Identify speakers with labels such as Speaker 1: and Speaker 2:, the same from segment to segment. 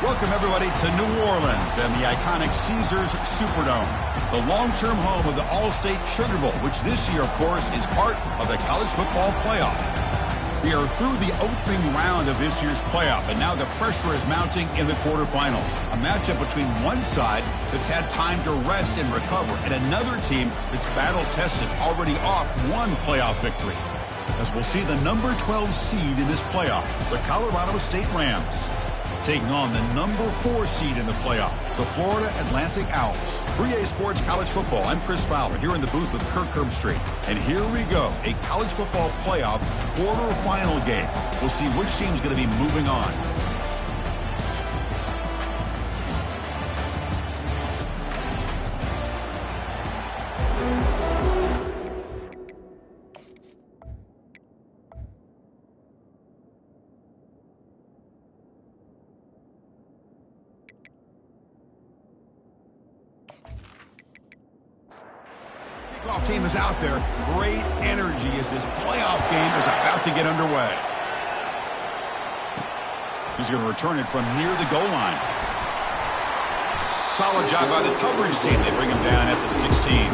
Speaker 1: Welcome, everybody, to New Orleans and the iconic Caesars Superdome, the long-term home of the All-State Sugar Bowl, which this year, of course, is part of the college football playoff. We are through the opening round of this year's playoff, and now the pressure is mounting in the quarterfinals. A matchup between one side that's had time to rest and recover, and another team that's battle-tested, already off one playoff victory. As we'll see the number 12 seed in this playoff, the Colorado State Rams, taking on the number 4 seed in the playoff, the Florida Atlantic Owls. 3A Sports College Football. I'm Chris Fowler here in the booth with Kirk Herbstreit. And here we go, a college football playoff quarterfinal game. We'll see which team's going to be moving on. Kickoff team is out there. Great energy as this playoff game is about to get underway. He's going to return it from near the goal line. Solid job by the coverage team. They bring him down at the 16.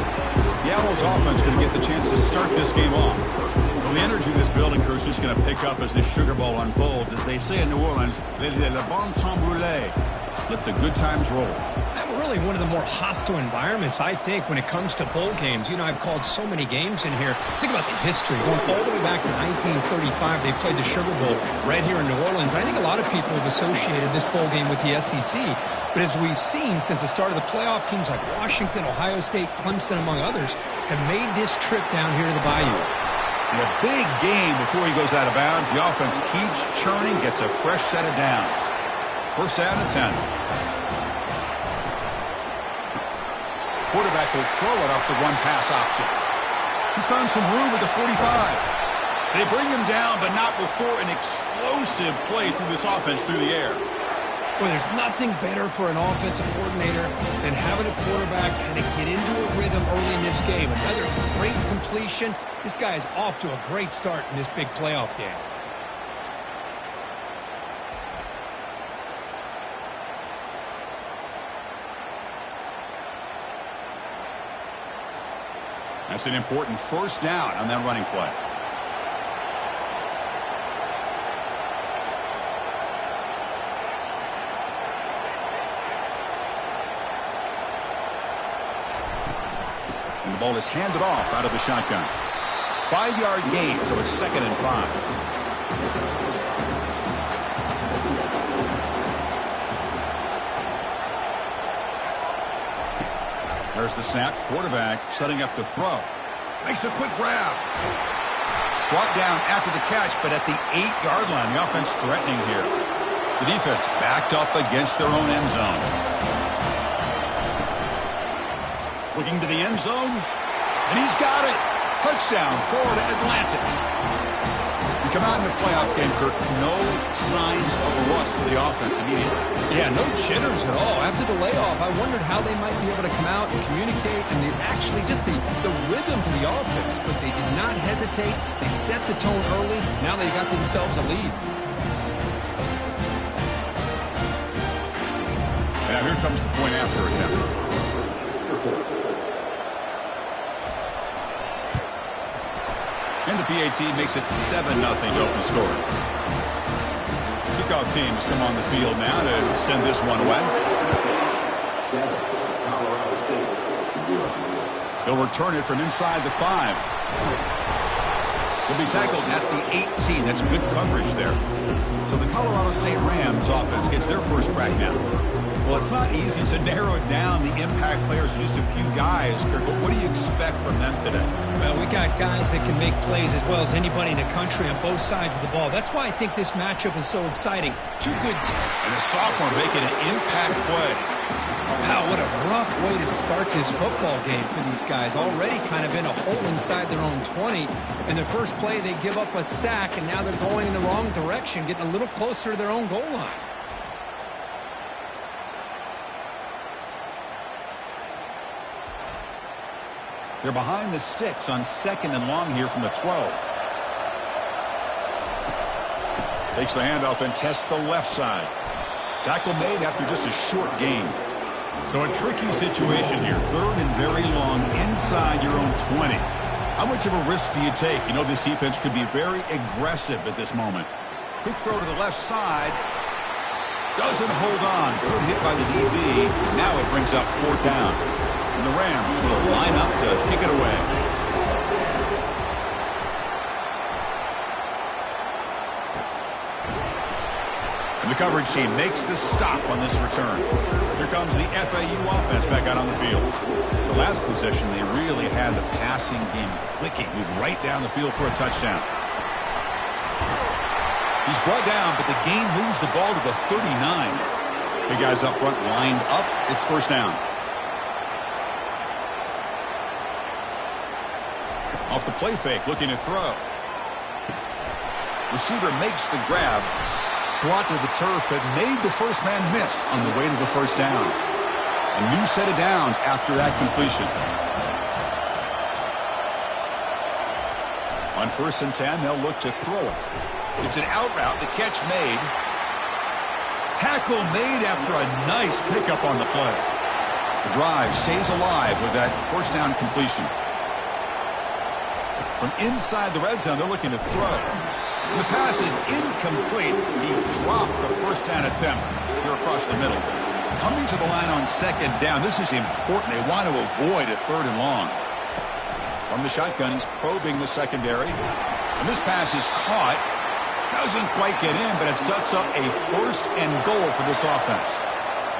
Speaker 1: The Owls offense going to get the chance to start this game off. Well, the energy of this building crew is just going to pick up as this Sugar Bowl unfolds. As they say in New Orleans, le bon temps brûlé. Let the good times roll.
Speaker 2: Really one of the more hostile environments, I think, when it comes to bowl games. You know, I've called so many games in here. Think about the history. Going all the way back to 1935, they played the Sugar Bowl right here in New Orleans. I think a lot of people have associated this bowl game with the SEC. But as we've seen since the start of the playoff, teams like Washington, Ohio State, Clemson, among others, have made this trip down here to the Bayou.
Speaker 1: And a big game before he goes out of bounds. The offense keeps churning, gets a fresh set of downs. First down and 10. Quarterback will throw it off the one-pass option. He's found some room at the 45. They bring him down, but not before an explosive play through this offense through the air.
Speaker 2: Well, there's nothing better for an offensive coordinator than having a quarterback kind of get into a rhythm early in this game. Another great completion. This guy is off to a great start in this big playoff game.
Speaker 1: That's an important first down on that running play. And the ball is handed off out of the shotgun. 5-yard gain, so it's 2nd and 5. There's the snap. Quarterback setting up the throw. Makes a quick grab. Brought down after the catch, but at the 8-yard line. The offense threatening here. The defense backed up against their own end zone. Looking to the end zone. And he's got it. Touchdown, Florida Atlantic. You come out in the playoff game, Kirk, no signs of rust for the offense immediately.
Speaker 2: Yeah, no jitters at all. After the layoff, I wondered how they might be able to come out and communicate, and they actually just the rhythm to the offense, but they did not hesitate. They set the tone early. Now they got themselves a lead.
Speaker 1: Now here comes the point after attempt. And the PAT makes it 7-0 to open score. Kickoff teams come on the field now to send this one away. He'll return it from inside the 5. He'll be tackled at the 18. That's good coverage there. So the Colorado State Rams offense gets their first crack now. Well, it's not easy to narrow down the impact players to just a few guys, Kirk, but what do you expect from them today?
Speaker 2: Well, we got guys that can make plays as well as anybody in the country on both sides of the ball. That's why I think this matchup is so exciting. Two good teams.
Speaker 1: And a sophomore making an impact play.
Speaker 2: Wow, what a rough way to start this football game for these guys. Already kind of in a hole inside their own 20. And their first play, they give up a sack, and now they're going in the wrong direction, getting a little closer to their own goal line.
Speaker 1: They're behind the sticks on 2nd and long here from the 12. Takes the handoff and tests the left side. Tackle made after just a short gain. So a tricky situation here. 3rd and very long inside your own 20. How much of a risk do you take? You know this defense could be very aggressive at this moment. Quick throw to the left side. Doesn't hold on. Good hit by the DB. Now it brings up 4th down. And the Rams will line up to kick it away. And the coverage team makes the stop on this return. Here comes the FAU offense back out on the field. The last possession, they really had the passing game clicking. Moved right down the field for a touchdown. He's brought down, but the game moves the ball to the 39. Big guys up front lined up. It's 1st down. Off the play fake, looking to throw. Receiver makes the grab. Brought to the turf, but made the first man miss on the way to the 1st down. A new set of downs after that completion. On 1st and 10, they'll look to throw it. It's an out route. The catch made. Tackle made after a nice pickup on the play. The drive stays alive with that 1st down completion. From inside the red zone, they're looking to throw. The pass is incomplete. He dropped the 1st down attempt here across the middle. Coming to the line on 2nd down. This is important. They want to avoid a 3rd and long. From the shotgun, he's probing the secondary. And this pass is caught. Doesn't quite get in, but it sets up a 1st and goal for this offense.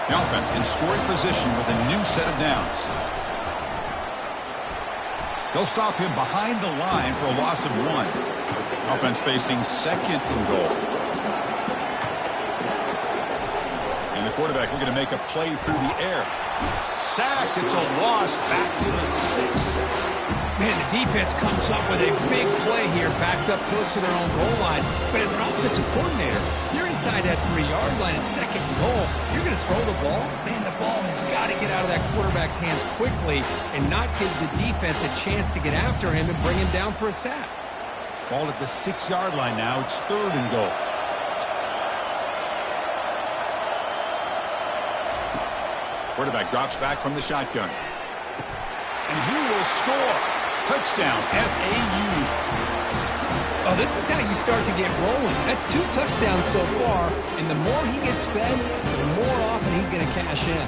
Speaker 1: The offense in scoring position with a new set of downs. They'll stop him behind the line for a loss of 1. Offense facing 2nd and goal. And the quarterback looking to make a play through the air. Sacked. It's a loss back to the 6.
Speaker 2: Man, the defense comes up with a big play here, backed up close to their own goal line. But as an offensive coordinator, you're inside that 3-yard line at 2nd and goal. You're going to throw the ball. Man, the ball has got to get out of that quarterback's hands quickly and not give the defense a chance to get after him and bring him down for a sack.
Speaker 1: Ball at the 6-yard line now. It's 3rd and goal. Quarterback drops back from the shotgun. And he will score. Touchdown, FAU.
Speaker 2: Oh, this is how you start to get rolling. That's 2 touchdowns so far, and the more he gets fed, the more often he's going to cash in.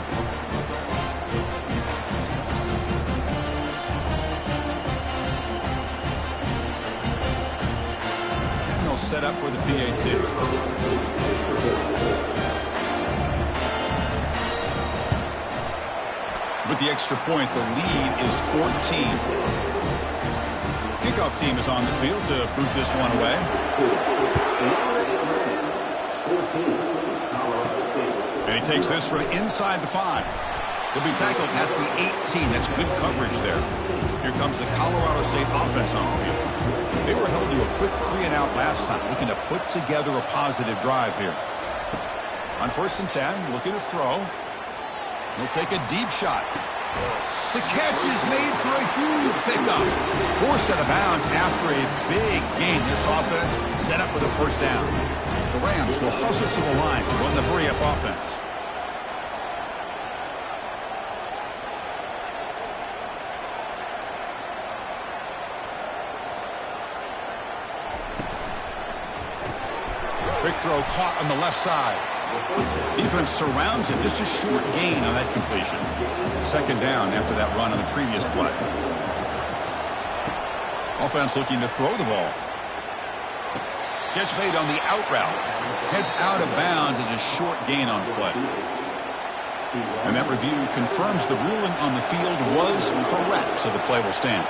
Speaker 1: And they'll set up for the PAT. With the extra point, the lead is 14. Kickoff team is on the field to boot this one away. And he takes this from inside the 5. He'll be tackled at the 18. That's good coverage there. Here comes the Colorado State offense on the field. They were held to a quick 3-and-out last time, looking to put together a positive drive here. On 1st and 10, looking to throw. He'll take a deep shot. The catch is made for a huge pickup. Forced out of bounds after a big gain. This offense set up with a 1st down. The Rams will hustle to the line to run the hurry-up offense. Quick throw caught on the left side. Defense surrounds him. Just a short gain on that completion. 2nd down after that run on the previous play. Offense looking to throw the ball. Catch made on the out route. Heads out of bounds as a short gain on the play. And that review confirms the ruling on the field was correct, so the play will stand.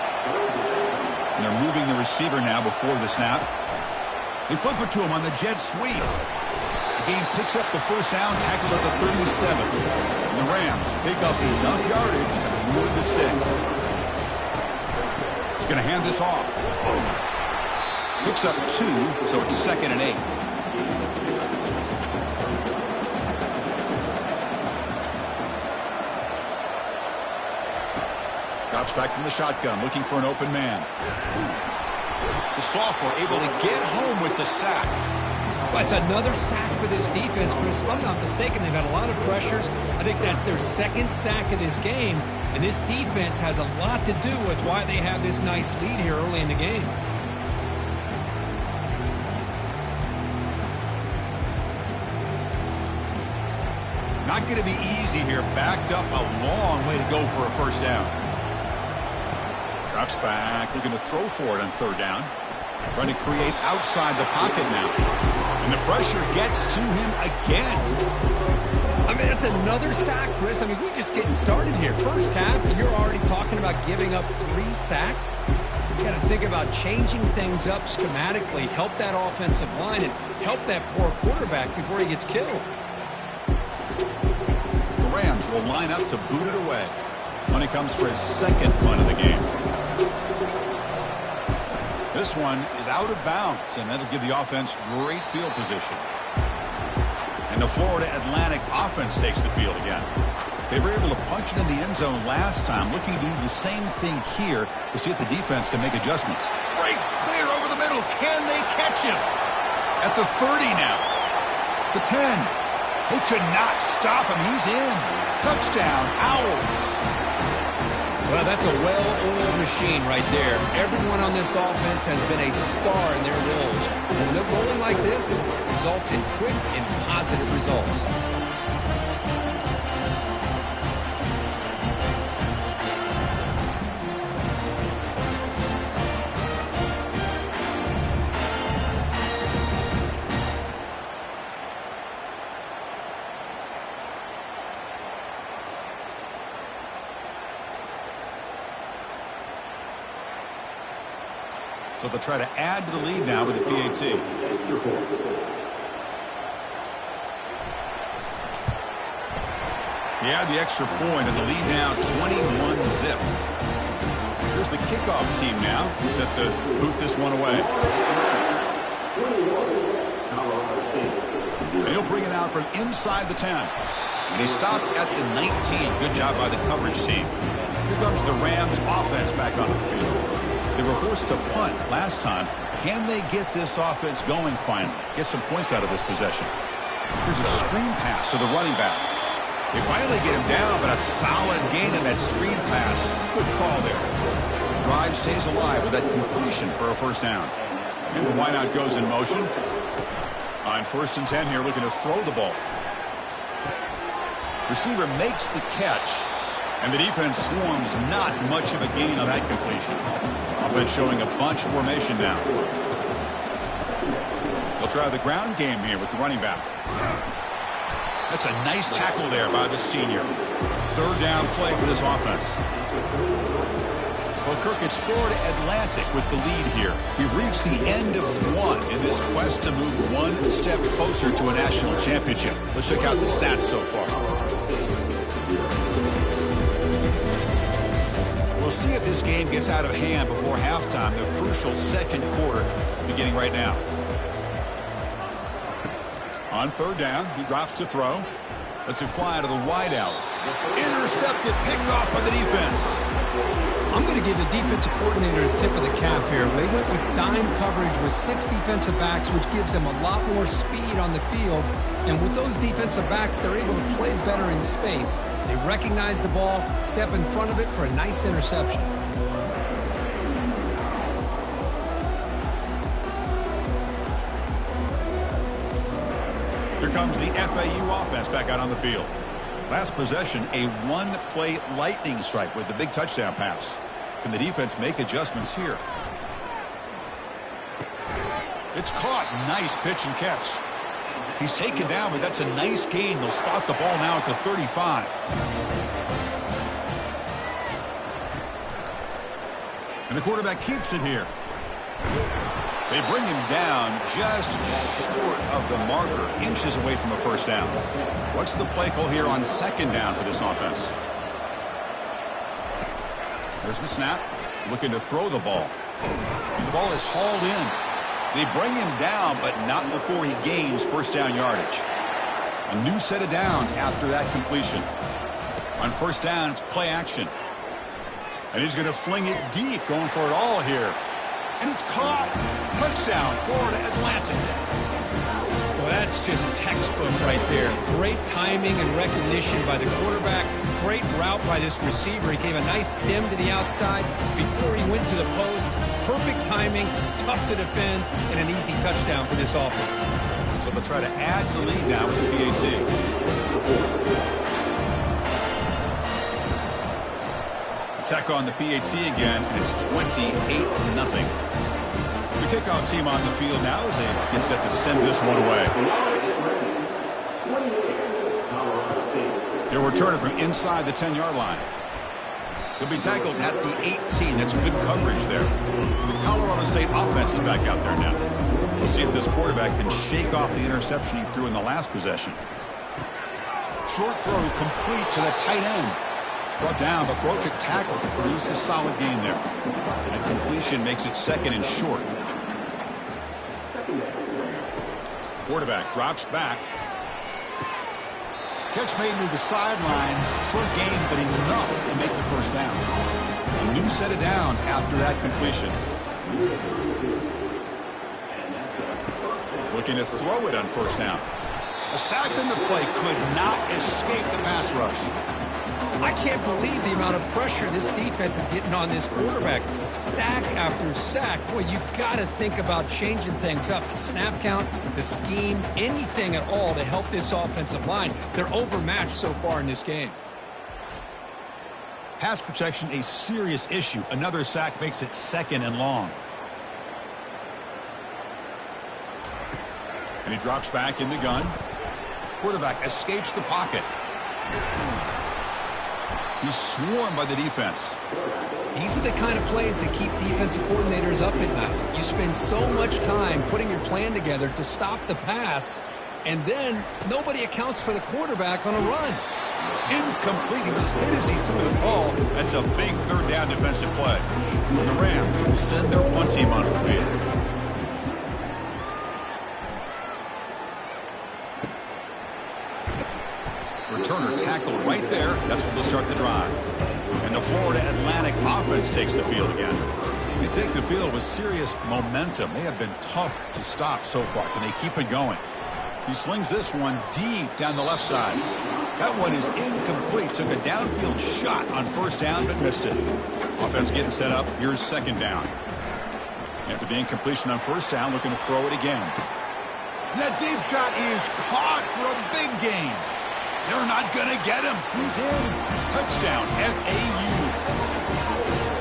Speaker 1: And they're moving the receiver now before the snap. They flip it to him on the jet sweep. The game picks up the 1st down, tackled at the 37. And the Rams pick up enough yardage to move the sticks. He's going to hand this off. Picks up 2, so it's 2nd and 8. Drops back from the shotgun, looking for an open man. The sophomore able to get home with the sack.
Speaker 2: Well, it's another sack for this defense, Chris. If I'm not mistaken, they've had a lot of pressures. I think that's their second sack of this game, and this defense has a lot to do with why they have this nice lead here early in the game.
Speaker 1: Not going to be easy here. Backed up a long way to go for a first down. Drops back, looking to throw for it on third down. Trying to create outside the pocket now. And the pressure gets to him again.
Speaker 2: I mean, that's another sack, Chris. I mean, we're just getting started here. First half, and you're already talking about giving up 3 sacks. You got to think about changing things up schematically, help that offensive line, and help that poor quarterback before he gets killed.
Speaker 1: The Rams will line up to boot it away when it comes for his second punt of the game. This one is out of bounds, and that'll give the offense great field position. And the Florida Atlantic offense takes the field again. They were able to punch it in the end zone last time, looking to do the same thing here to see if the defense can make adjustments. Breaks clear over the middle. Can they catch him? At the 30 now. The 10. They could not stop him. He's in. Touchdown, Owls.
Speaker 2: Well, that's a well-oiled machine right there. Everyone on this offense has been a star in their roles. And when they're rolling like this, it results in quick and positive results.
Speaker 1: So they'll try to add to the lead now with the PAT. He had the extra point, and the lead now 21-zip. Here's the kickoff team now, set to boot this one away. And he'll bring it out from inside the 10. And he stopped at the 19. Good job by the coverage team. Here comes the Rams offense back onto the field. They were forced to punt last time. Can they get this offense going finally? Get some points out of this possession. Here's a screen pass to the running back. They finally get him down, but a solid gain in that screen pass. Good call there. Drive stays alive with that completion for a first down. And the wideout goes in motion. On 1st and 10 here, looking to throw the ball. Receiver makes the catch, and the defense swarms. Not much of a gain on that completion. Offense showing a bunch formation now. They'll try the ground game here with the running back. That's a nice tackle there by the senior. 3rd down play for this offense. Well, Kirk, it's Florida Atlantic with the lead here. We've reached the end of one in this quest to move one step closer to a national championship. Let's check out the stats so far. We'll see if this game gets out of hand before halftime. The crucial second quarter beginning right now. On 3rd down, he drops to throw. Lets it fly to the wideout. Intercepted, picked off by the defense.
Speaker 2: I'm going to give the defensive coordinator a tip of the cap here. They went with dime coverage with 6 defensive backs, which gives them a lot more speed on the field. And with those defensive backs, they're able to play better in space. They recognize the ball, step in front of it for a nice interception.
Speaker 1: Here comes the FAU offense back out on the field. Last possession, a one-play lightning strike with the big touchdown pass. Can the defense make adjustments here? It's caught. Nice pitch and catch. He's taken down, but that's a nice gain. They'll spot the ball now at the 35. And the quarterback keeps it here. They bring him down just short of the marker, inches away from a first down. What's the play call here on 2nd down for this offense? There's the snap, looking to throw the ball. And the ball is hauled in. They bring him down, but not before he gains first down yardage. A new set of downs after that completion. On 1st down, it's play action. And he's going to fling it deep, going for it all here. And it's caught. Touchdown, Florida Atlantic.
Speaker 2: just textbook right there. Great timing and recognition by the quarterback. Great route by this receiver. He gave a nice stem to the outside before he went to the post. Perfect timing, tough to defend, and an easy touchdown for this offense.
Speaker 1: So they'll try to add the lead now with the PAT. Attack on the PAT again, and it's 28-0. The kickoff team on the field now as they get set to send this one away. He'll return it from inside the 10-yard line. He'll be tackled at the 18. That's good coverage there. The Colorado State offense is back out there now. We'll see if this quarterback can shake off the interception he threw in the last possession. Short throw complete to the tight end. Brought down, but broke a tackle to produce a solid gain there. And completion makes it second and short. Quarterback drops back. Catch made near the sidelines. Short gain, but enough to make the first down. A new set of downs after that completion. Looking to throw it on first down. A sack in the play could not escape the pass rush.
Speaker 2: I can't believe the amount of pressure this defense is getting on this quarterback. Sack after sack. Boy, you got to think about changing things up. The snap count, the scheme, anything at all to help this offensive line. They're overmatched so far in this game.
Speaker 1: Pass protection, a serious issue. Another sack makes it second and long. And he drops back in the gun. Quarterback escapes the pocket. He's swarmed by the defense.
Speaker 2: These are the kind of plays that keep defensive coordinators up at night. You spend so much time putting your plan together to stop the pass, and then nobody accounts for the quarterback on a run.
Speaker 1: Incomplete. He was hit as he threw the ball. That's a big third down defensive play. And the Rams will send their punt team on the field. Returner tackled right there. That's where they'll start the drive. And the Florida Atlantic offense takes the field again. They take the field with serious momentum. They have been tough to stop so far. Can they keep it going? He slings this one deep down the left side. That one is incomplete. Took a downfield shot on first down, but missed it. Offense getting set up. Here's second down. After the incompletion on first down, looking to throw it again. And that deep shot is caught for a big gain. They're not going to get him. He's in. Touchdown, FAU.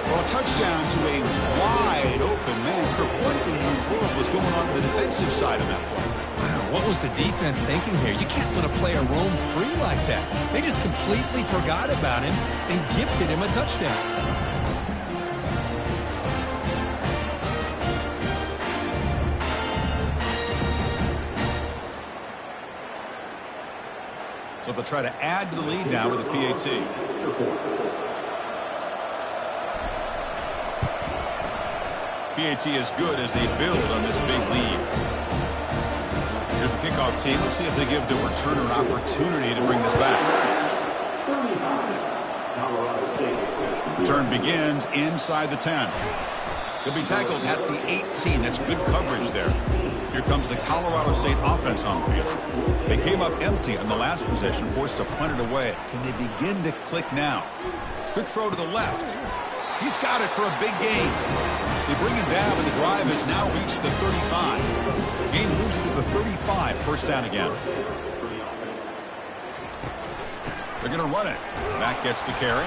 Speaker 1: Well, a touchdown to a wide open man. What in the world was going on the defensive side of that play?
Speaker 2: Wow, what was the defense thinking here? You can't let a player roam free like that. They just completely forgot about him and gifted him a touchdown.
Speaker 1: So they'll try to add to the lead now with the PAT. PAT is good as they build on this big lead. Here's the kickoff team. Let's see if they give the returner an opportunity to bring this back. Return begins inside the 10. He'll be tackled at the 18. That's good coverage there. Here comes the Colorado State offense on the field. They came up empty on the last possession, forced to punt it away. Can they begin to click now? Quick throw to the left. He's got it for a big gain. They bring him down, and the drive has now reached the 35. Game moves into the 35. First down again. They're going to run it. Mack gets the carry.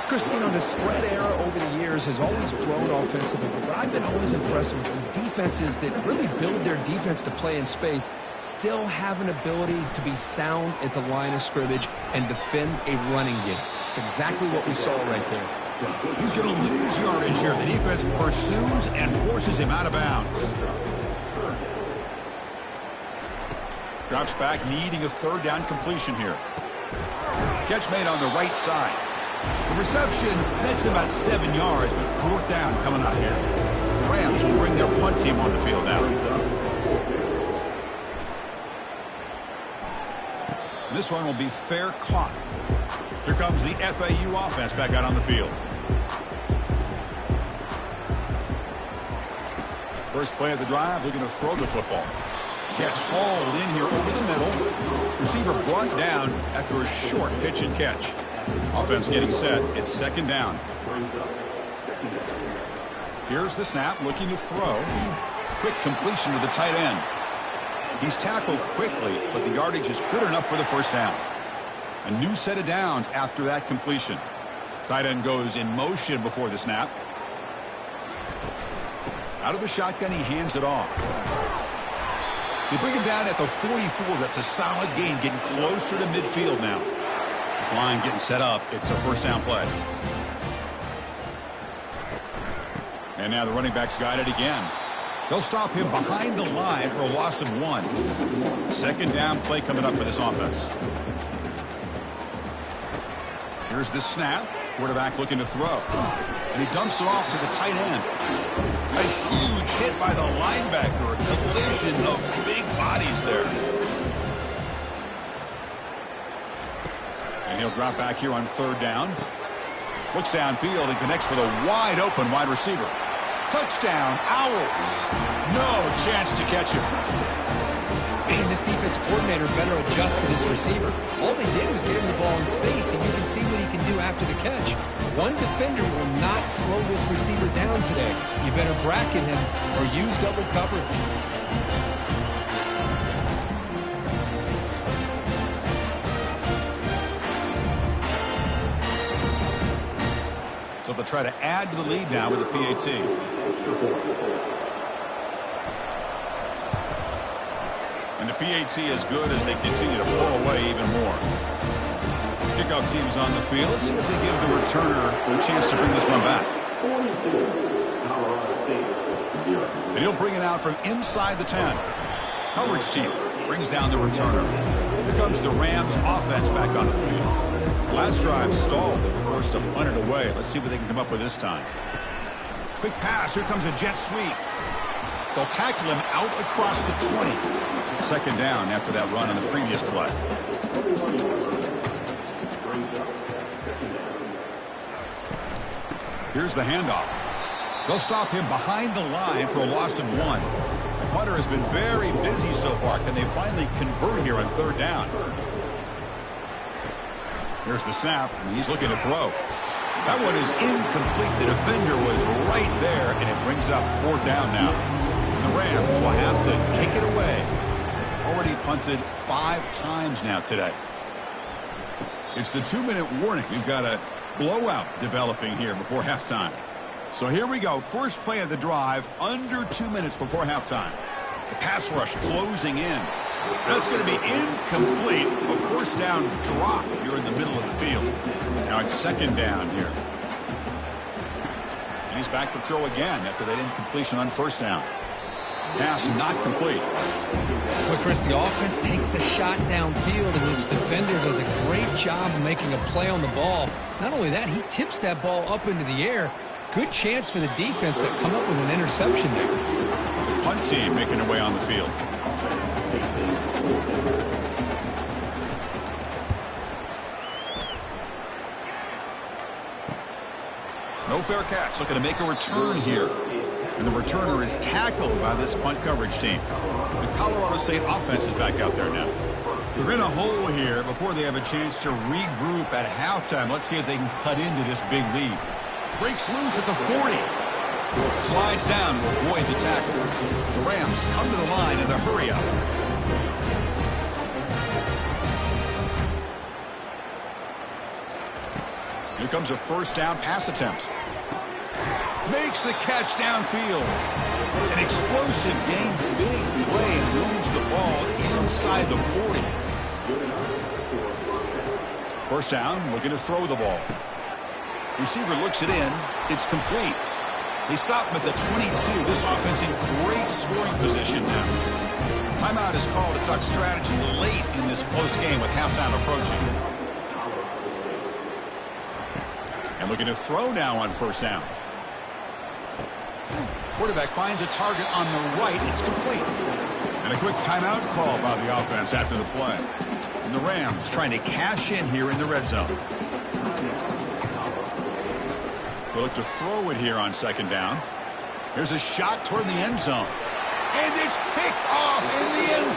Speaker 2: Christine, the spread era over the years has always grown offensively, but what I've been always impressed with defenses that really build their defense to play in space still have an ability to be sound at the line of scrimmage and defend a running game. It's exactly what we saw right there.
Speaker 1: He's going to lose yardage here. The defense pursues and forces him out of bounds. Drops back, needing a third down completion here. Catch made on the right side. The reception makes about 7 yards, but fourth down coming up here. Rams will bring their punt team on the field now. This one will be fair caught. Here comes the FAU offense back out on the field. First play of the drive, looking to throw the football. Catch hauled in here over the middle. Receiver brought down after a short pitch and catch. Offense getting set. It's second down. Here's the snap, looking to throw. Quick completion to the tight end. He's tackled quickly, but the yardage is good enough for the first down. A new set of downs after that completion. Tight end goes in motion before the snap. Out of the shotgun, he hands it off. They bring him down at the 44. That's a solid gain, getting closer to midfield now. This line getting set up. It's a first down play. And now the running back's got it again. They'll stop him behind the line for a loss of 1. Second down play coming up for this offense. Here's the snap. Quarterback looking to throw. And he dumps it off to the tight end. A huge hit by the linebacker. A collision of big bodies there. And he'll drop back here on third down. Looks downfield and connects with a wide open wide receiver. Touchdown, Owls. No chance to catch him.
Speaker 2: Man, this defense coordinator better adjust to this receiver. All they did was give him the ball in space, and you can see what he can do after the catch. One defender will not slow this receiver down today. You better bracket him or use double coverage.
Speaker 1: So they'll try to add to the lead now with a PAT. And the PAT is good as they continue to pull away even more. Kickoff team's on the field. Let's see if they give the returner a chance to bring this one back. And he'll bring it out from inside the 10. Coverage team brings down the returner. Here comes the Rams offense back onto the field. Last drive stalled, forced to punt it away. Let's see what they can come up with this time. Quick pass. Here comes a jet sweep. They'll tackle him out across the 20. Second down after that run on the previous play. Here's the handoff. They'll stop him behind the line for a loss of 1. The punter has been very busy so far. Can they finally convert here on third down? Here's the snap, and he's looking to throw. That one is incomplete. The defender was right there, and it brings up fourth down now. And the Rams will have to kick it away. Already punted 5 times now today. It's the 2-minute warning. We've got a blowout developing here before halftime. So here we go. First play of the drive, under 2 minutes before halftime. The pass rush closing in. That's going to be incomplete. A first down drop here in the middle of the field. Now it's second down here. And he's back to throw again after that incompletion on first down. Pass not complete.
Speaker 2: Well, Chris, the offense takes the shot downfield, and this defender does a great job of making a play on the ball. Not only that, he tips that ball up into the air. Good chance for the defense to come up with an interception there.
Speaker 1: The punt team making their way on the field. No fair catch. Looking to make a return here. And the returner is tackled by this punt coverage team. The Colorado State offense is back out there now. They're in a hole here before they have a chance to regroup at halftime. Let's see if they can cut into this big lead. Breaks loose at the 40. Slides down to avoid the tackle. The Rams come to the line in the hurry up. Here comes a first down pass attempt. Makes the catch downfield. An explosive game, big play, moves the ball inside the 40. First down, looking to throw the ball. Receiver looks it in. It's complete. They stop him at the 22. This offense in great scoring position now. Timeout is called to talk strategy late in this close game with halftime approaching. And looking to throw now on first down. Quarterback finds a target on the right. It's complete. And a quick timeout call by the offense after the play. And the Rams trying to cash in here in the red zone. They look to throw it here on second down. Here's a shot toward the end zone. And it's picked off in the end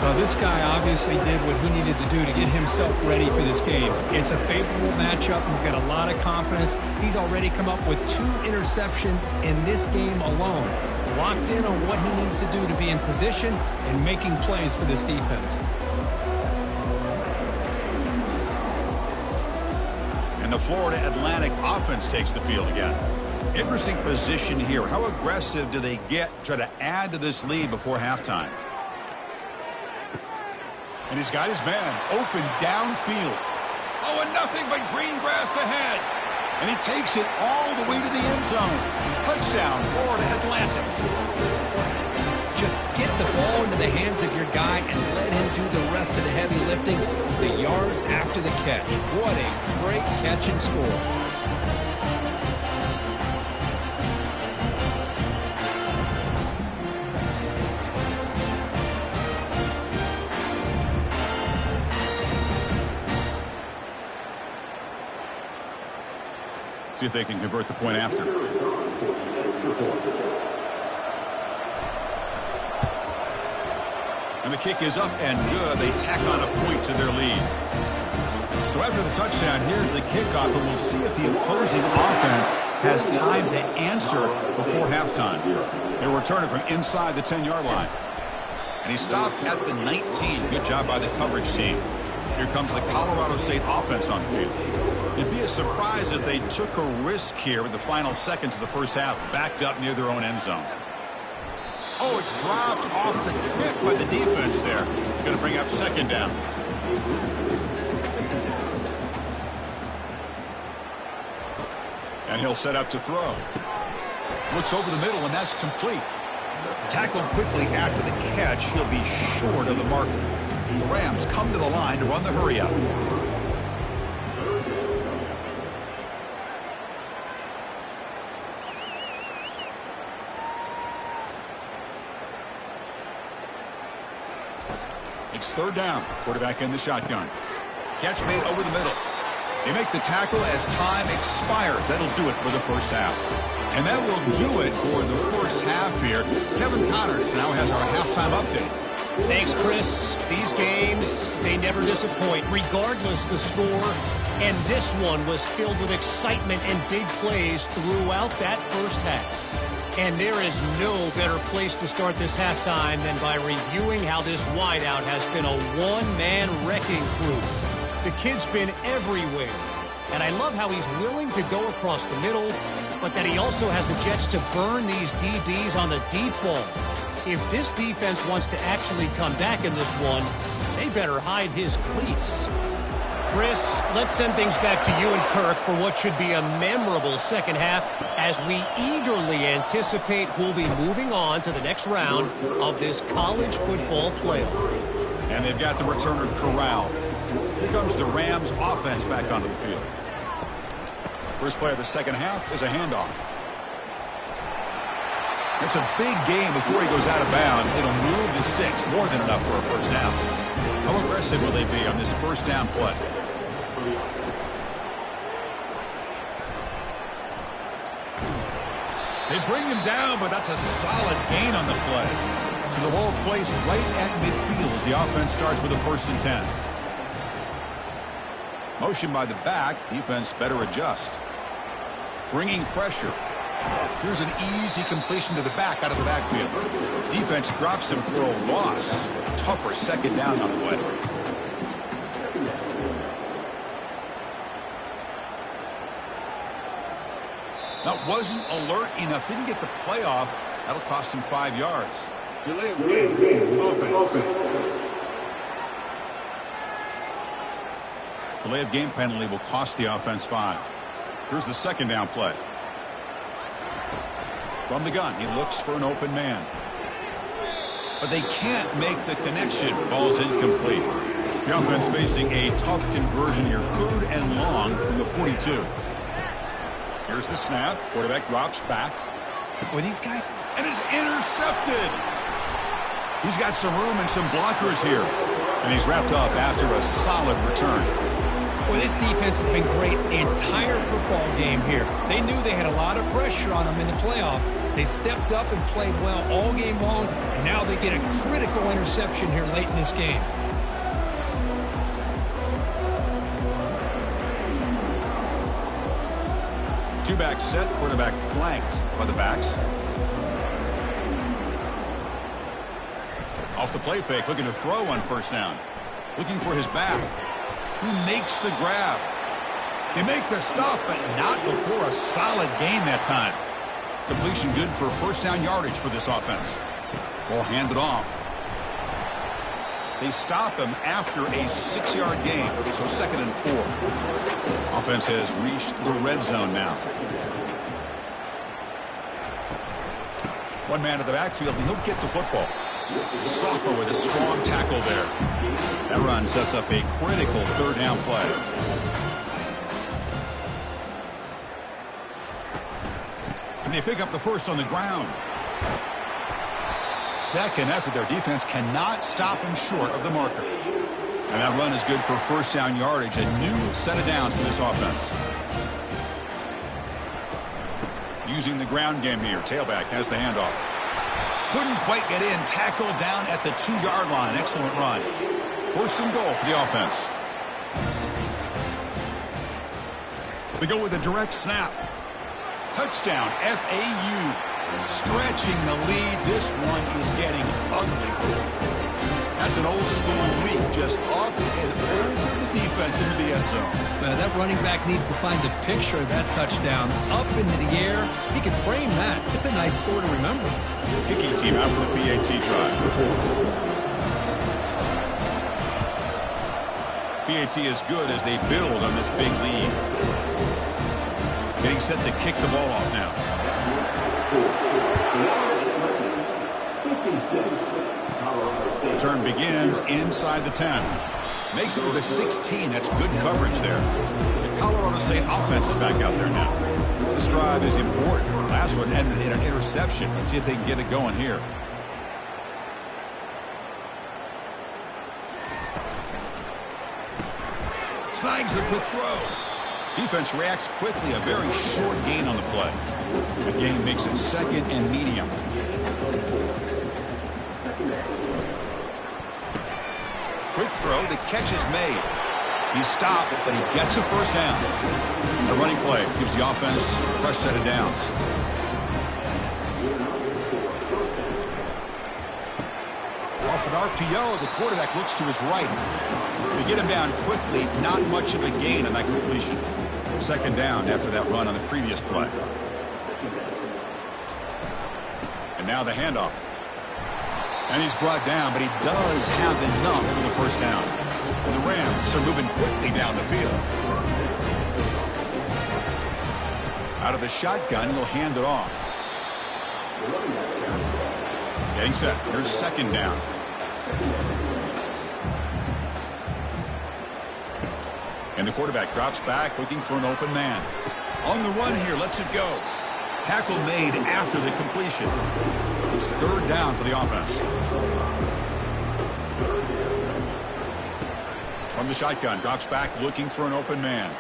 Speaker 2: Well, this guy obviously did what he needed to do to get himself ready for this game. It's a favorable matchup. He's got a lot of confidence. He's already come up with 2 interceptions in this game alone. Locked in on what he needs to do to be in position and making plays for this defense.
Speaker 1: And the Florida Atlantic offense takes the field again. Interesting position here. How aggressive do they get to try to add to this lead before halftime? And he's got his man open downfield. Oh, and nothing but green grass ahead. And he takes it all the way to the end zone. Touchdown, Florida Atlantic.
Speaker 2: Just get the ball into the hands of your guy and let him do the rest of the heavy lifting, the yards after the catch. What a great catch and score.
Speaker 1: See if they can convert the point after. And the kick is up and good. They tack on a point to their lead. So after the touchdown, here's the kickoff, and we'll see if the opposing offense has time to answer before halftime. They'll return it from inside the 10-yard line. And he stopped at the 19. Good job by the coverage team. Here comes the Colorado State offense on the field. It'd be a surprise if they took a risk here with the final seconds of the first half, backed up near their own end zone. Oh, it's dropped off the tip by the defense there. It's going to bring up second down. And he'll set up to throw. Looks over the middle, and that's complete. Tackled quickly after the catch. He'll be short of the marker. The Rams come to the line to run the hurry up. It's third down. Quarterback in the shotgun. Catch made over the middle. They make the tackle as time expires. That'll do it for the first half. And that will do it for the first half here. Kevin Connors now has our halftime update.
Speaker 3: Thanks, Chris. These games, they never disappoint, regardless the score. And this one was filled with excitement and big plays throughout that first half. And there is no better place to start this halftime than by reviewing how this wideout has been a one-man wrecking crew. The kid's been everywhere. And I love how he's willing to go across the middle, but that he also has the jets to burn these DBs on the deep ball. If this defense wants to actually come back in this one, they better hide his cleats. Chris, let's send things back to you and Kirk for what should be a memorable second half as we eagerly anticipate who'll be moving on to the next round of this college football playoff.
Speaker 1: And they've got the returner corralled. Here comes the Rams offense back onto the field. First play of the second half is a handoff. It's a big game before he goes out of bounds. It'll move the sticks more than enough for a first down. How aggressive will they be on this first down play? They bring him down, but that's a solid gain on the play. So the ball placed right at midfield as the offense starts with a 1st and 10. Motion by the back. Defense better adjust. Bringing pressure. Here's an easy completion to the back out of the backfield. Defense drops him for a loss. Tougher second down on the way. That wasn't alert enough. Didn't get the playoff. That'll cost him 5 yards.
Speaker 4: Delay of game. Offense.
Speaker 1: Delay of game penalty will cost the offense 5. Here's the second down play. From the gun, he looks for an open man. But they can't make the connection. Ball's incomplete. The offense facing a tough conversion here. 3rd and long from the 42. Here's the snap. Quarterback drops back.
Speaker 2: Boy, these guys...
Speaker 1: And is intercepted. He's got some room and some blockers here. And he's wrapped up after a solid return.
Speaker 2: Well, this defense has been great the entire football game here. They knew they had a lot of pressure on them in the playoff. They stepped up and played well all game long, and now they get a critical interception here late in this game.
Speaker 1: Two-back set, quarterback flanked by the backs. Off the play fake, looking to throw on first down. Looking for his back. Who makes the grab? They make the stop, but not before a solid gain that time. Completion good for first down yardage for this offense. Ball handed off. They stop him after a 6-yard gain, so 2nd and 4. Offense has reached the red zone now. One man to the backfield, and he'll get the football. Sophomore with a strong tackle there. That run sets up a critical 3rd down play. And they pick up the first on the ground. 2nd after their defense cannot stop him short of the marker. And that run is good for first down yardage. A new set of downs for this offense. Using the ground game here. Tailback has the handoff. Couldn't quite get in. Tackled down at the 2-yard line. Excellent run. 1st and goal for the offense. They go with a direct snap. Touchdown, FAU. Stretching the lead. This one is getting ugly. That's an old-school leap, just up and over the defense into the end zone.
Speaker 2: That running back needs to find a picture of that touchdown. Up into the air. He can frame that. It's a nice score to remember.
Speaker 1: Kicking team out for the PAT try. PAT is good as they build on this big lead. Getting set to kick the ball off now. Turn begins inside the 10. Makes it to the 16. That's good coverage there. The Colorado State offense is back out there now. This drive is important. Last one ended in an interception. Let's see if they can get it going here. Snags the quick throw. Defense reacts quickly. A very short gain on the play. The gain makes it 2nd and medium. Quick throw. The catch is made. He's stopped, but he gets a first down. The running play gives the offense a fresh set of downs. Off an RPO, the quarterback looks to his right. They get him down quickly. Not much of a gain on that completion. 2nd down after that run on the previous play. And now the handoff. And he's brought down, but he does have enough for the first down. And the Rams are moving quickly down the field. Out of the shotgun, he'll hand it off. Getting set. Here's 2nd down. And the quarterback drops back, looking for an open man. On the run here, lets it go. Tackle made after the completion. It's 3rd down for the offense. From the shotgun, drops back, looking for an open man.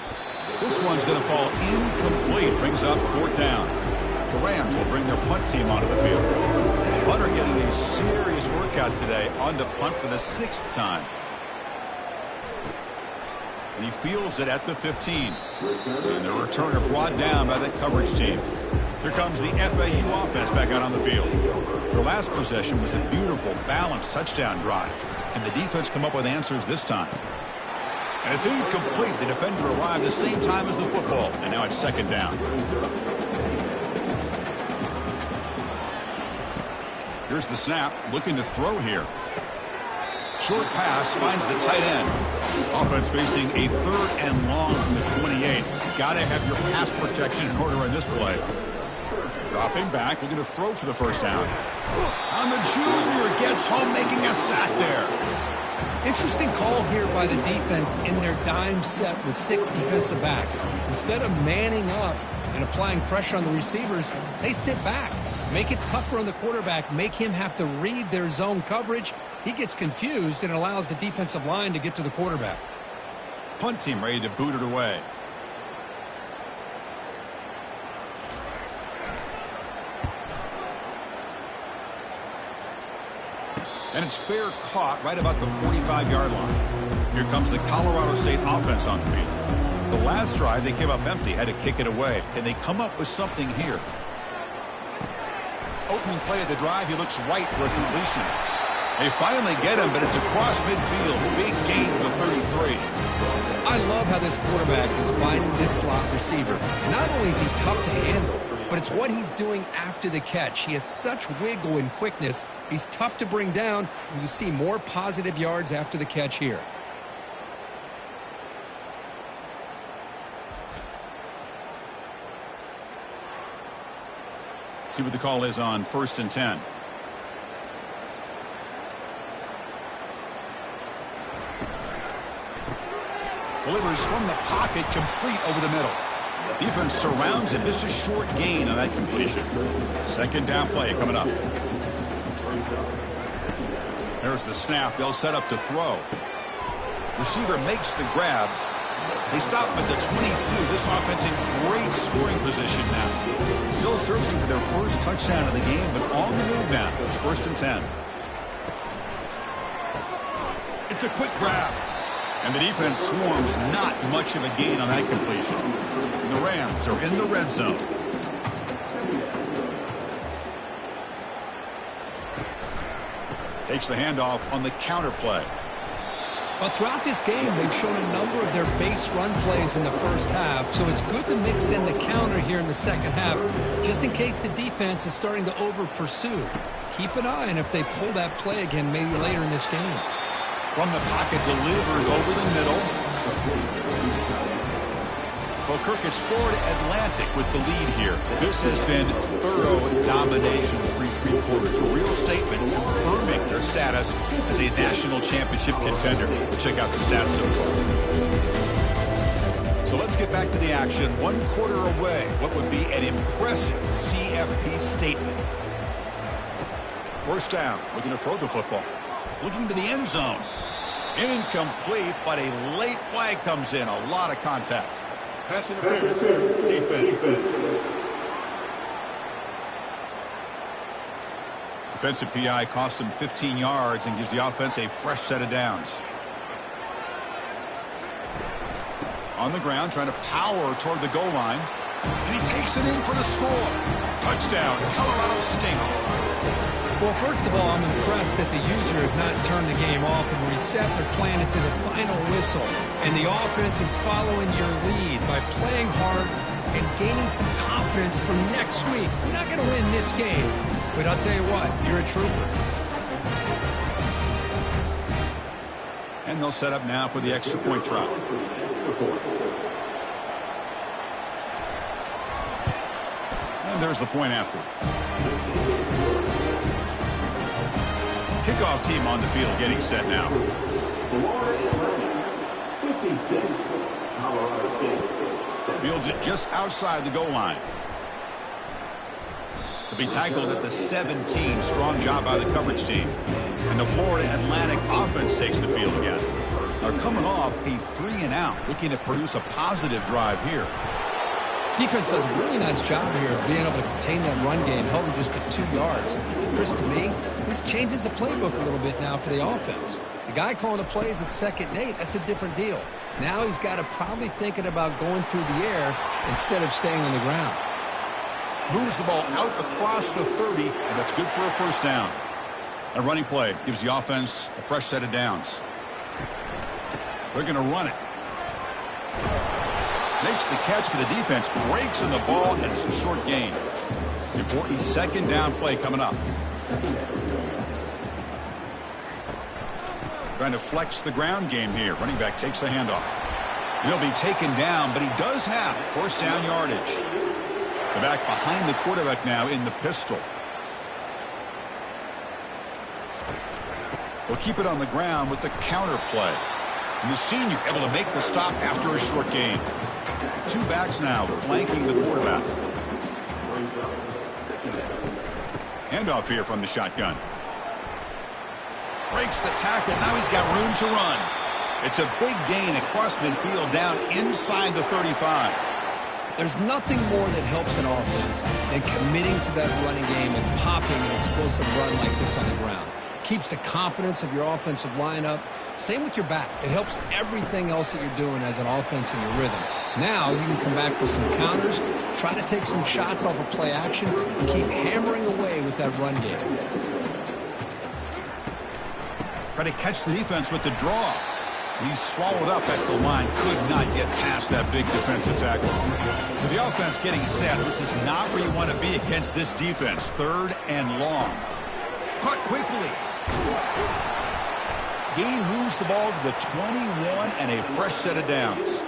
Speaker 1: This one's going to fall incomplete. Brings up 4th down. The Rams will bring their punt team onto the field. Punter getting a serious workout today on to punt for the 6th time. And he fields it at the 15. And the returner brought down by the coverage team. Here comes the FAU offense back out on the field. Their last possession was a beautiful, balanced touchdown drive. Can the defense come up with answers this time? And it's incomplete. The defender arrived the same time as the football. And now it's 2nd down. Here's the snap. Looking to throw here. Short pass finds the tight end. Offense facing a 3rd and long from the 28. Got to have your pass protection in order in this play. Dropping back, looking to throw for the first down. And the junior gets home, making a sack there.
Speaker 2: Interesting call here by the defense in their dime set with 6 defensive backs. Instead of manning up and applying pressure on the receivers, they sit back. Make it tougher on the quarterback. Make him have to read their zone coverage. He gets confused and allows the defensive line to get to the quarterback.
Speaker 1: Punt team ready to boot it away. And it's fair caught right about the 45-yard line. Here comes the Colorado State offense on the field. The last drive, they came up empty, had to kick it away. Can they come up with something here? Opening play of the drive, he looks right for a completion. They finally get him, but it's across midfield. Big gain to the 33.
Speaker 2: I love how this quarterback is finding this slot receiver. Not only is he tough to handle, but it's what he's doing after the catch. He has such wiggle and quickness. He's tough to bring down, and you see more positive yards after the catch here.
Speaker 1: See what the call is on 1st and 10. Delivers from the pocket, complete over the middle. Defense surrounds him. Just a short gain on that completion. Second down play coming up. There's the snap. They'll set up to throw. Receiver makes the grab. They stop at the 22. This offense in great scoring position now. Still searching for their first touchdown of the game, but on the move now. It's 1st and 10. It's a quick grab. And the defense swarms, not much of a gain on that completion. And the Rams are in the red zone. Takes the handoff on the counter play.
Speaker 2: Well, throughout this game, they've shown a number of their base run plays in the first half, so it's good to mix in the counter here in the second half, just in case the defense is starting to over-pursue. Keep an eye on if they pull that play again maybe later in this game.
Speaker 1: From the pocket, delivers over the middle. Well, Kirk's Florida Atlantic with the lead here. This has been thorough domination through 3 quarters. A real statement confirming their status as a national championship contender. Check out the stats so far. So let's get back to the action. 1 quarter away. What would be an impressive CFP statement? First down. Looking to throw the football. Looking to the end zone. Incomplete, but a late flag comes in. A lot of contact.
Speaker 4: Pass interference. Defense.
Speaker 1: Defensive PI cost him 15 yards and gives the offense a fresh set of downs. On the ground, trying to power toward the goal line. And he takes it in for the score. Touchdown, Colorado State.
Speaker 2: Well, first of all, I'm impressed that the user has not turned the game off and reset their plan into the final whistle. And the offense is following your lead by playing hard and gaining some confidence for next week. You're not going to win this game, but I'll tell you what, you're a trooper.
Speaker 1: And they'll set up now for the extra point try. And there's the point after. Kickoff team on the field getting set now. Fields it just outside the goal line. They'll be tackled at the 17. Strong job by the coverage team. And the Florida Atlantic offense takes the field again. They're coming off a 3-and-out, looking to produce a positive drive here.
Speaker 2: Defense does a really nice job here of being able to contain that run game, held them just to 2 yards. Chris, to me, this changes the playbook a little bit now for the offense. The guy calling the plays at 2nd and 8, that's a different deal. Now he's got to probably thinking about going through the air instead of staying on the ground.
Speaker 1: Moves the ball out across the 30, and that's good for a first down. A running play gives the offense a fresh set of downs. They're going to run it. Makes the catch, but the defense breaks in the ball, and it's a short gain. Important 2nd down play coming up. Trying to flex the ground game here. Running back takes the handoff. He'll be taken down, but he does have first down yardage. The back behind the quarterback now in the pistol. They'll keep it on the ground with the counter play. And the senior able to make the stop after a short gain. 2 backs now flanking the quarterback. Handoff here from the shotgun. Breaks the tackle. Now he's got room to run. It's a big gain across midfield down inside the 35.
Speaker 2: There's nothing more that helps an offense than committing to that running game and popping an explosive run like this on the ground. keeps the confidence of your offensive lineup. Same with your back. It helps everything else that you're doing as an offense in your rhythm. Now you can come back with some counters, try to take some shots off of play action, and keep hammering away with that run game.
Speaker 1: Try to catch the defense with the draw. He's swallowed up at the line. Could not get past that big defensive tackle. So the offense getting set. This is not where you want to be against this defense. 3rd and long. Caught quickly. Gain moves the ball to the 21 and a fresh set of downs.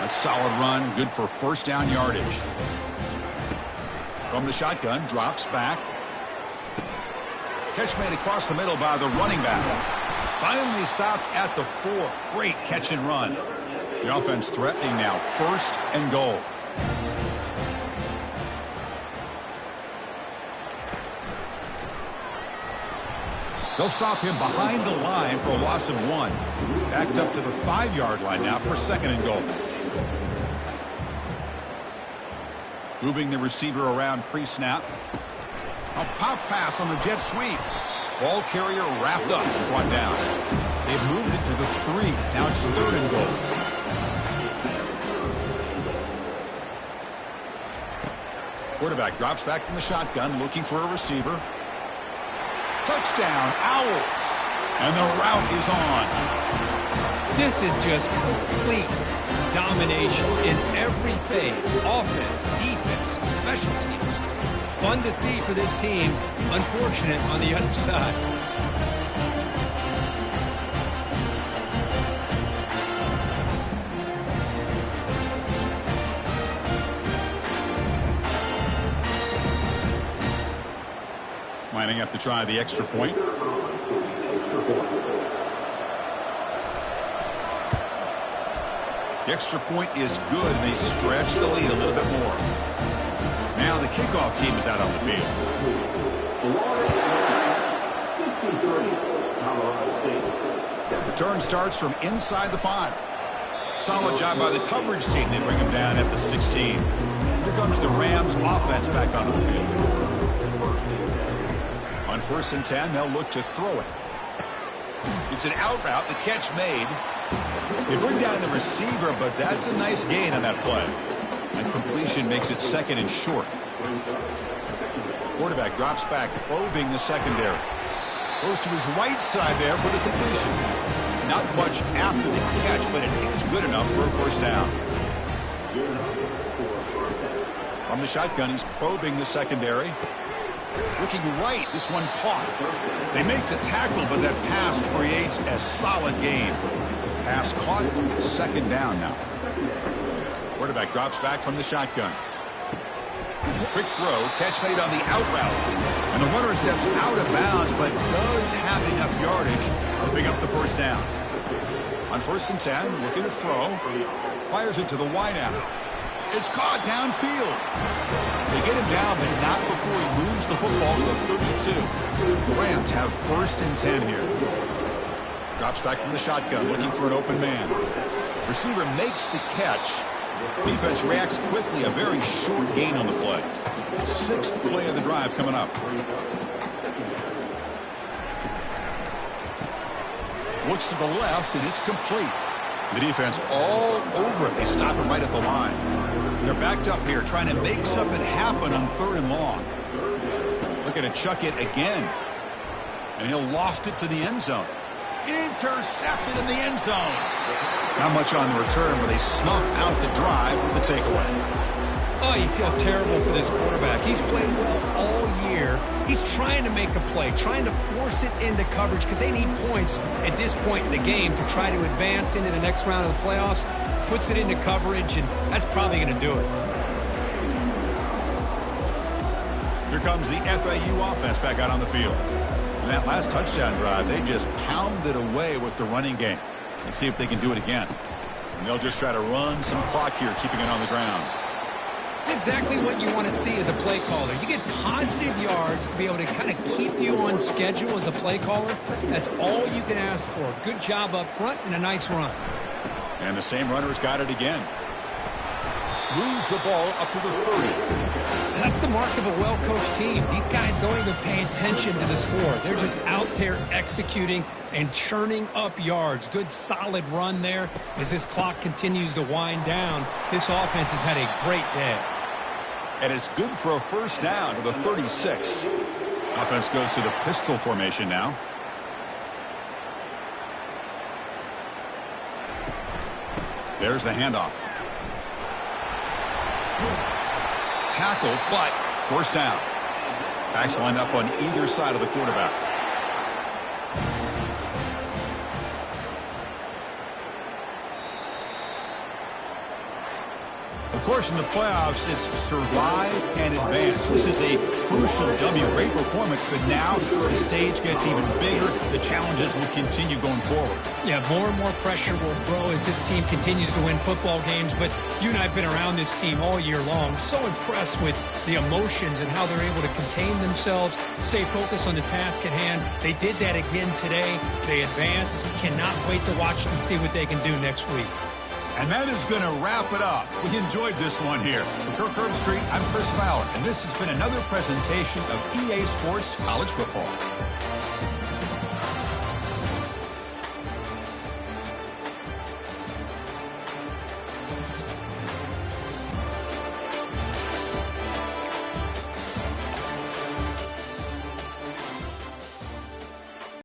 Speaker 1: A solid run. Good for first down yardage. From the shotgun. Drops back. Catch made across the middle by the running back. Finally stopped at the 4. Great catch and run. The offense threatening now. 1st and goal. They'll stop him behind the line for a loss of 1. Backed up to the 5-yard line now for 2nd and goal. Moving the receiver around pre-snap. A pop pass on the jet sweep. Ball carrier wrapped up and brought down. They've moved it to the 3. Now it's 3rd and goal. Quarterback drops back from the shotgun, looking for a receiver. Touchdown, Owls. And the route is on.
Speaker 2: This is just complete domination in every phase. Offense, defense, special teams. Fun to see for this team. Unfortunate on the other side.
Speaker 1: Lining up to try the extra point. The extra point is good, and they stretch the lead a little bit more. Now the kickoff team is out on the field. Return starts from inside the 5. Solid job by the coverage team. They bring him down at the 16. Here comes the Rams offense back onto the field. On 1st and 10, they'll look to throw it. It's an out route. The catch made. They bring down the receiver, but that's a nice gain on that play. And completion makes it 2nd and short. Quarterback drops back, probing the secondary. Goes to his right side there for the completion. Not much after the catch, but it is good enough for a first down. From the shotgun, he's probing the secondary. Looking right, this one caught. They make the tackle, but that pass creates a solid gain. Pass caught, 2nd down now. Quarterback drops back from the shotgun. Quick throw, catch made on the out route. And the runner steps out of bounds, but does have enough yardage to pick up the first down. On 1st and 10, looking to throw. Fires it to the wideout. It's caught downfield. They get him down, but not before he moves the football to the 32. The Rams have 1st and 10 here. Drops back from the shotgun, looking for an open man. Receiver makes the catch. Defense reacts quickly, a very short gain on the play. 6th play of the drive coming up. Looks to the left, and it's complete. The defense all over it. They stop him right at the line. They're backed up here, trying to make something happen on 3rd and long. Looking to chuck it again. And he'll loft it to the end zone. Intercepted in the end zone. Not much on the return, but they snuff out the drive with the takeaway.
Speaker 2: Oh, you feel terrible for this quarterback. He's played well all year. He's trying to make a play, trying to force it into coverage because they need points at this point in the game to try to advance into the next round of the playoffs. Puts it into coverage, and that's probably going to do it.
Speaker 1: Here comes the FAU offense back out on the field. In that last touchdown drive, they just pounded away with the running game. Let's see if they can do it again. And they'll just try to run some clock here, keeping it on the ground.
Speaker 2: It's exactly what you want to see as a play caller. You get positive yards to be able to kind of keep you on schedule as a play caller. That's all you can ask for. Good job up front and a nice run.
Speaker 1: And the same runner's got it again. Moves the ball up to the 30.
Speaker 2: That's the mark of a well-coached team. These guys don't even pay attention to the score. They're just out there executing and churning up yards. Good, solid run there. As this clock continues to wind down, this offense has had a great day.
Speaker 1: And it's good for a first down to the 36. Offense goes to the pistol formation now. There's the handoff. Tackle, but first down. Backs lined up on either side of the quarterback. Of course, in the playoffs, it's survive and advance. This is a crucial W. Great performance, but now the stage gets even bigger. The challenges will continue going forward.
Speaker 2: Yeah, more and more pressure will grow as this team continues to win football games. But you and I have been around this team all year long. So impressed with the emotions and how they're able to contain themselves, stay focused on the task at hand. They did that again today. They advance. Cannot wait to watch and see what they can do next week.
Speaker 1: And that is going to wrap it up. We enjoyed this one here. For Kirk Herbstreit, I'm Chris Fowler, and this has been another presentation of EA Sports College Football.